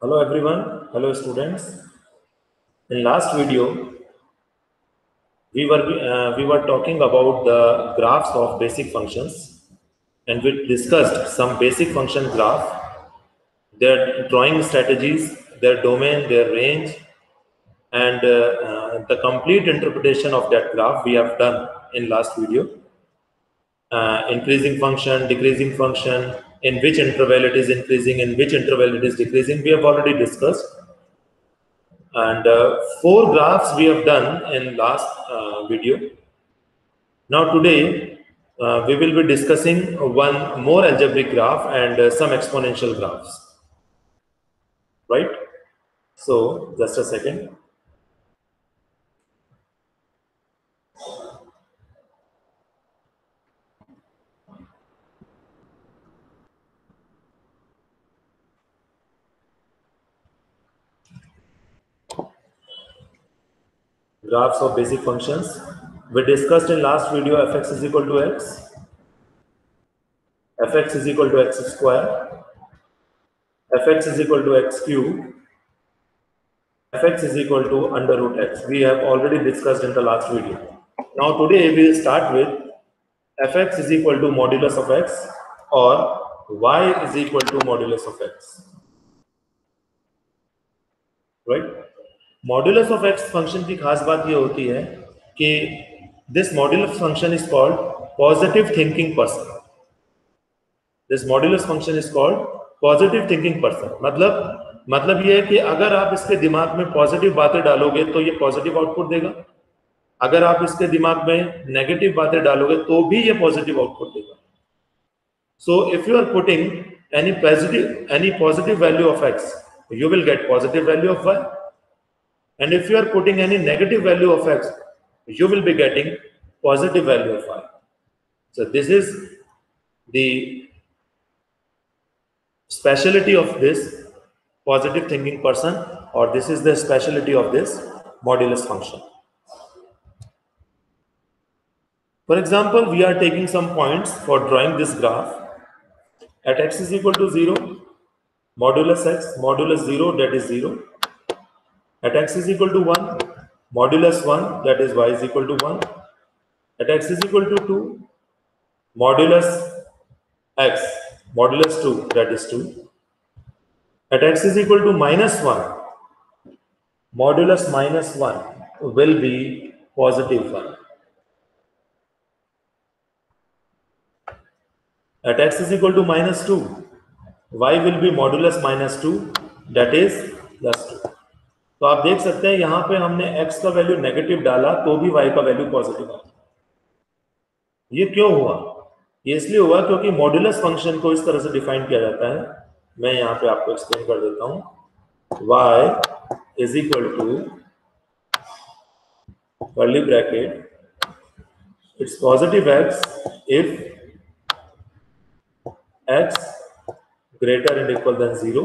Hello everyone, hello students. In last video, we were talking about the graphs of basic functions, and we discussed some basic function graph, their drawing strategies, their domain, their range, and the complete interpretation of that graph we have done in last video. Increasing function, decreasing function, in which interval it is increasing, in which interval it is decreasing, we have already discussed. And 4 graphs we have done in last video. Now today we will be discussing one more algebraic graph and some exponential graphs, right? So just a second. Graphs of basic functions. We discussed in last video fx is equal to x, fx is equal to x square, fx is equal to x cube, fx is equal to under root x. We have already discussed in the last video. Now today we will start with fx is equal to modulus of x or y is equal to modulus of x, right? Modulus of x function की खास बात ये होती है कि this modulus function is called positive thinking person. This modulus function is called positive thinking person. मतलब ये है कि अगर आप इसके दिमाग में पॉजिटिव बातें डालोगे तो ये पॉजिटिव आउटपुट देगा, अगर आप इसके दिमाग में नेगेटिव बातें डालोगे तो भी ये पॉजिटिव आउटपुट देगा. So if you are putting any positive value of x, you will get positive value of y, and if you are putting any negative value of x, you will be getting positive value of y. So this is the speciality of this positive thinking person, or this is the speciality of this modulus function. For example, we are taking some points for drawing this graph. At x is equal to 0, modulus x, modulus 0, that is 0. At x is equal to 1, modulus 1, that is y is equal to 1. At x is equal to 2, modulus x, modulus 2, that is 2. At x is equal to minus 1, modulus minus 1 will be positive 1. At x is equal to minus 2, y will be modulus minus 2, that is plus 2. तो आप देख सकते हैं यहां पे हमने x का value negative डाला तो भी y का वैल्यू पॉजिटिव आया. ये क्यों हुआ? ये इसलिए हुआ क्योंकि मॉड्यूलस फंक्शन को इस तरह से डिफाइन किया जाता है. मैं यहां पे आपको एक्सप्लेन कर देता हूं. y is equal to curly bracket it's positive x if x greater and equal than 0,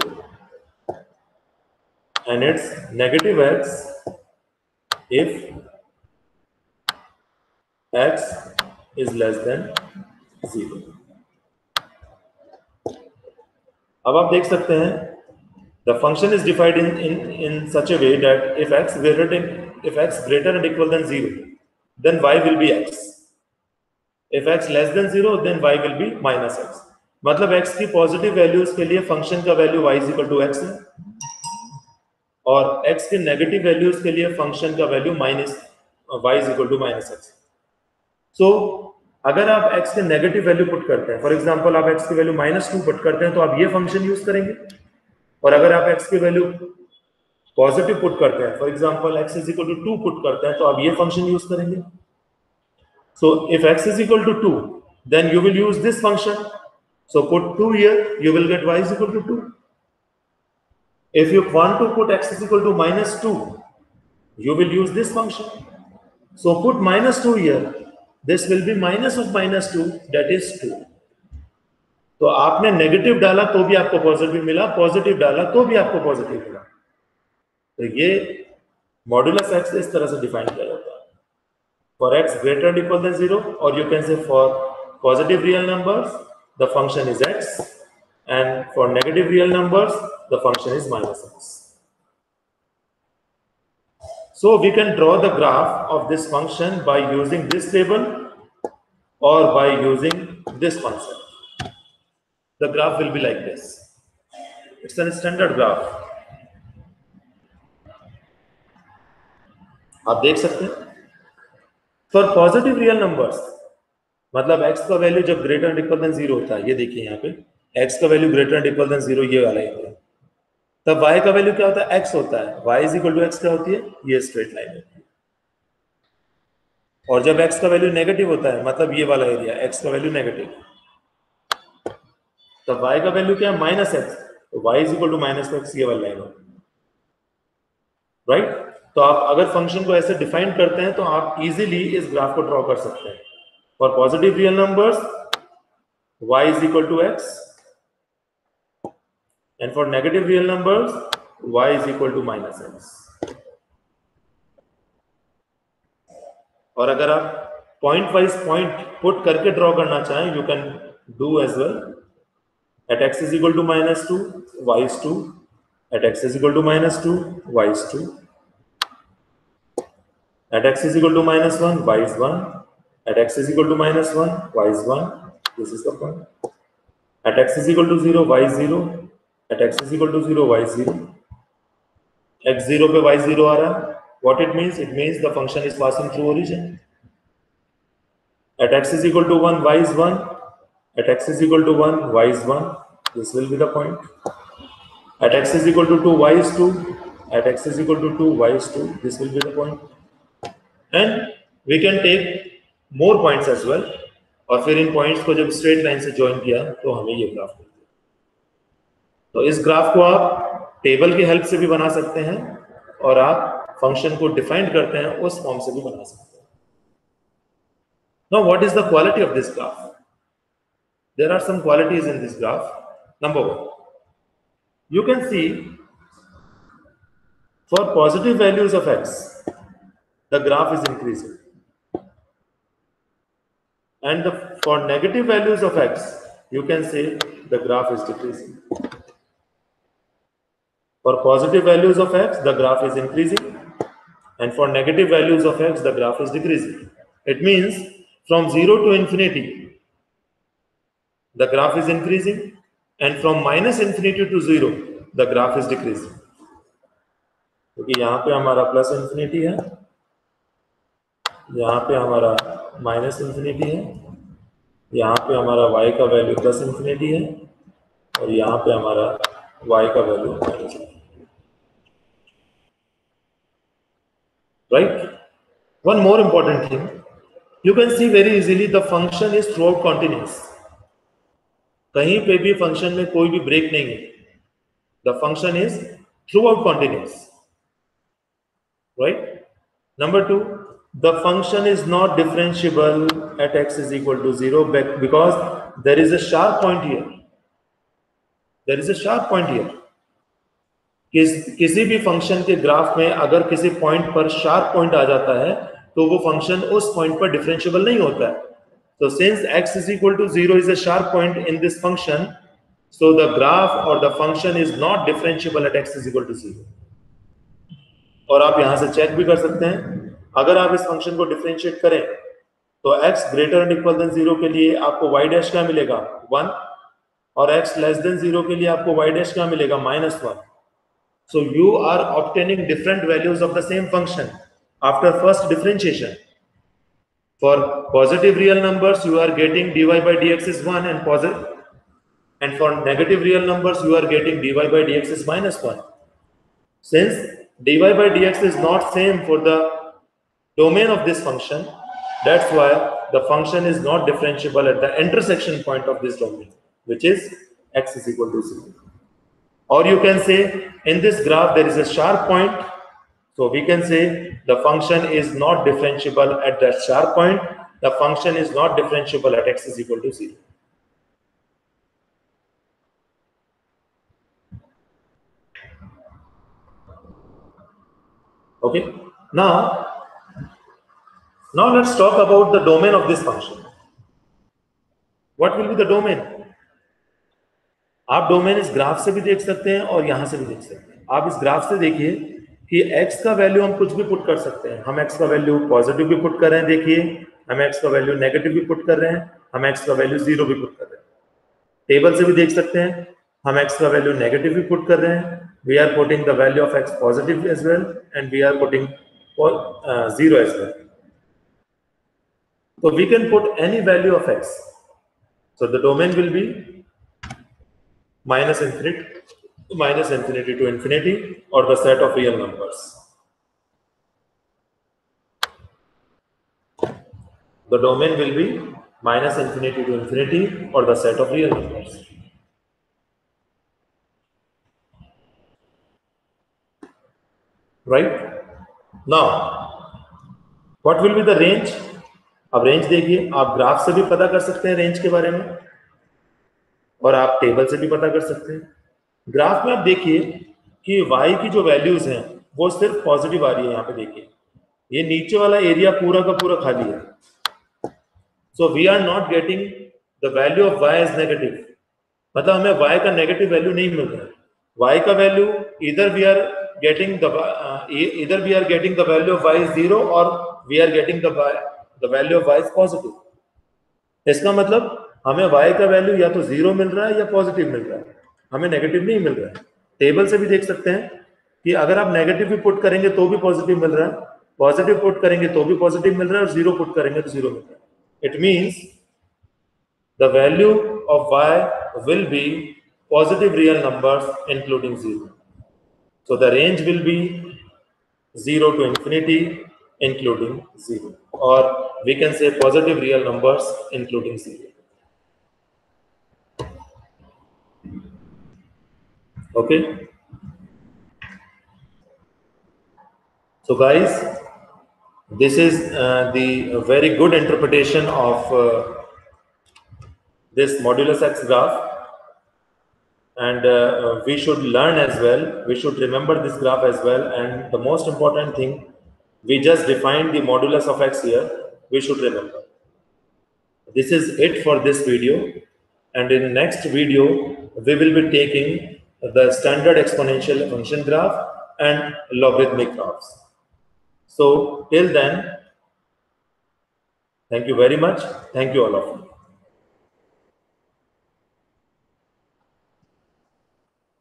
and it's negative x if x is less than 0. अब आप देख सकते हैं the function is divided in such a way that if x greater and equal than 0, then y will be x. If x less than 0, then y will be minus x. मतलब x की positive values के लिए function का value y is equal to x है, और x के negative values के लिए फंक्शन का value minus y is equal to minus x. So अगर आप x के नेगेटिव वैल्यू पुट करते हैं, फॉर एग्जांपल आप x की वैल्यू -2 पुट करते हैं तो आप ये फंक्शन यूज करेंगे, और अगर आप x की वैल्यू पॉजिटिव पुट करते हैं, for example x is equal to 2 put करते हैं तो आप ये फंक्शन यूज करेंगे. So if x is equal to 2, then you will use this function. So put 2 here, you will get y is equal to 2. If you want to put x is equal to -2, you will use this function. So put -2 here, this will be minus of -2, that is 2. तो आपने negative डाला तो भी आपको positive मिला, positive डाला तो भी आपको पॉजिटिव मिला. तो ये मॉड्यूलस x इस तरह से डिफाइन किया जाता है. For x greater and equal than 0, or you can say for positive real numbers, the function is x, and for negative real numbers, the function is minus x. So we can draw the graph of this function by using this table or by using this concept. The graph will be like this. It's a standard graph. आप देख सकते हैं for positive real numbers, मतलब x का value जब greater and equal than 0 होता है, ये देखिए यहाँ पे x का value greater and equal than 0 ये वाला है, तब y का वैल्यू क्या होता है, x होता है। y is equal to x क्या होती है, ये स्ट्रेट लाइन होती है। और जब x का वैल्यू नेगेटिव होता है, मतलब ये वाला एरिया x का वैल्यू नेगेटिव, तब y का वैल्यू क्या है, माइनस x, तो y is equal to minus x, ये वाला लाइन होती है, राइट। तो आप अगर फंक्शन को ऐसे डिफाइन करते हैं तो आप इजीली इस ग्राफ को ड्रॉ कर सकते हैं। For positive real numbers y is equal to x, and for negative real numbers y is equal to minus x। और अगर आप पॉइंट वाइज पॉइंट पुट करके ड्रॉ करना चाहें, you can do as well. At x is equal to minus 2, y is 2, at x is equal to minus 2, y is 2, at x is equal to minus 1, y is 1, at x is equal to minus 1, y is 1, this is the point, at x is equal to 0, y is 0, at x is equal to 0, y is 0, x 0 पे y 0 आ रहा है, what it means? It means the function is passing through origin. At x is equal to 1, y is 1, at x is equal to 1, y is 1, this will be the point. At x is equal to 2, y is 2. At x is equal to 2, y is 2. This will be the point. And we can take more points as well. और फिर इन points को जब straight line से join किया तो हमें ये graph मिलता है। तो इस ग्राफ को आप टेबल की हेल्प से भी बना सकते हैं और आप फंक्शन को डिफाइन करते हैं उस फॉर्म से भी बना सकते हैं। Now, what is the quality of this graph? There are some qualities in this graph. Number one, you can see for positive values of x, the graph is increasing, and for negative values of x, you can say the graph is decreasing. For positive values of x, the graph is increasing, and for negative values of x, the graph is decreasing. It means from 0 to infinity, the graph is increasing, and from minus infinity to 0, the graph is decreasing. क्योंकि यहाँ पे हमारा plus infinity है, यहाँ पे हमारा minus infinity है, यहाँ पे हमारा y का वैल्यू प्लस इंफिनिटी है, और यहाँ पे हमारा y का value minus infinity, right. One more important thing, you can see very easily the function is through out continuous. कहीं पे भी फंक्शन में कोई भी ब्रेक नहीं है, the function is through out continuous, right? Number two, the function is not differentiable at x is equal to 0 because there is a sharp point here. There is a sharp point here. किसी भी function के graph में अगर किसी point पर sharp point आ जाता है तो वो फंक्शन उस पॉइंट पर डिफरेंशिएबल नहीं होता है। So since x is equal to 0 is a sharp point in this function, so the graph or the function is not differentiable at x is equal to 0. और आप यहां से चेक भी कर सकते हैं, अगर आप इस फंक्शन को डिफरेंशिएट करें तो x greater and equal than 0 के लिए आपको y डैश क्या मिलेगा, 1, और x लेस देन 0 के लिए आपको y डैश क्या मिलेगा, -1. So you are obtaining different values of the same function after first differentiation. For positive real numbers you are getting dy by dx is 1 and positive, and for negative real numbers you are getting dy by dx is -1. Since dy by dx is not same for the domain of this function, that's why the function is not differentiable at the intersection point of this domain, which is x is equal to 0. Or you can say in this graph there is a sharp point, so we can say the function is not differentiable at that sharp point, the function is not differentiable at x is equal to 0. Okay, now let's talk about the domain of this function. What will be the domain? आप domain इस graph से भी देख सकते हैं और यहां से भी देख सकते हैं। आप इस ग्राफ से देखिए कि x का वैल्यू हम कुछ भी पुट कर सकते हैं। हम x का वैल्यू पॉजिटिव भी पुट कर रहे हैं, देखिए हम x का वैल्यू नेगेटिव भी पुट कर रहे हैं, हम x का वैल्यू 0 भी पुट कर रहे हैं। टेबल से भी देख सकते हैं, हम x का वैल्यू नेगेटिव भी पुट कर रहे हैं, we are putting the value of x positive as well and we are putting 0 as well. So we can put any value of x. So the domain will be minus infinity to infinity, or the set of real numbers. The domain will be minus infinity to infinity, or the set of real numbers. Right? Now, what will be the range? अब range देखिए, आप graph से भी पता कर सकते हैं range के बारे में, और आप टेबल से भी पता कर सकते हैं। ग्राफ में आप देखिए कि y की जो वैल्यूज हैं वो सिर्फ पॉजिटिव आ रही है। यहाँ पे देखिए ये नीचे वाला एरिया पूरा का पूरा खाली है। So we are not getting the value of y is negative, मतलब हमें y का नेगेटिव वैल्यू नहीं मिल रहा है। y का वैल्यू इधर we are getting the value of y is 0 और we are getting the value of y is positive. इसका मतलब हमें y का वैल्यू या तो 0 मिल रहा है या पॉजिटिव मिल रहा है, हमें नेगेटिव नहीं मिल रहा है। टेबल से भी देख सकते हैं कि अगर आप नेगेटिव भी पुट करेंगे तो भी पॉजिटिव मिल रहा है, पॉजिटिव पुट करेंगे तो भी पॉजिटिव मिल रहा है, और 0 पुट करेंगे तो 0 मिल रहा है। It means the value of y will be positive real numbers including 0. So the range will be 0 to infinity including 0, or we can say positive real numbers including 0. Okay, so guys, this is the very good interpretation of this modulus x graph, and we should learn as well, we should remember this graph as well. And the most important thing, we just defined the modulus of x here, we should remember. This is it for this video, and in the next video we will be taking the standard exponential function graph and logarithmic graphs. So till then, thank you very much. Thank you all of you.